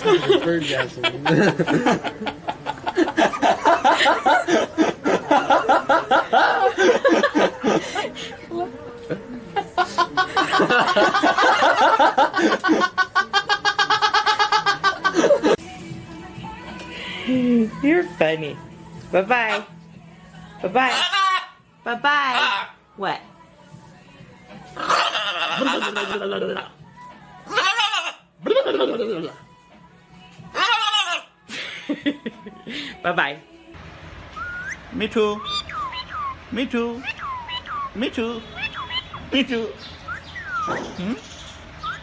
Birdgasm. You're funny. Bye-bye. Bye-bye. Bye-bye. What? Bye-bye. Me too. Me too. Me too. Me too.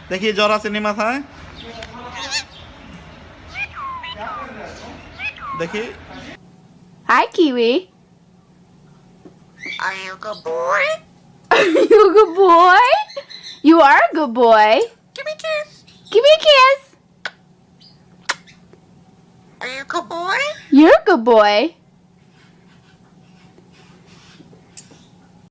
देखिए जरा से निमत है देखिए Hi, Kiwi. Are you a good boy? Are you a good boy? You are a good boy. Give me a kiss. Give me a kiss. Are you a good boy? You're a good boy.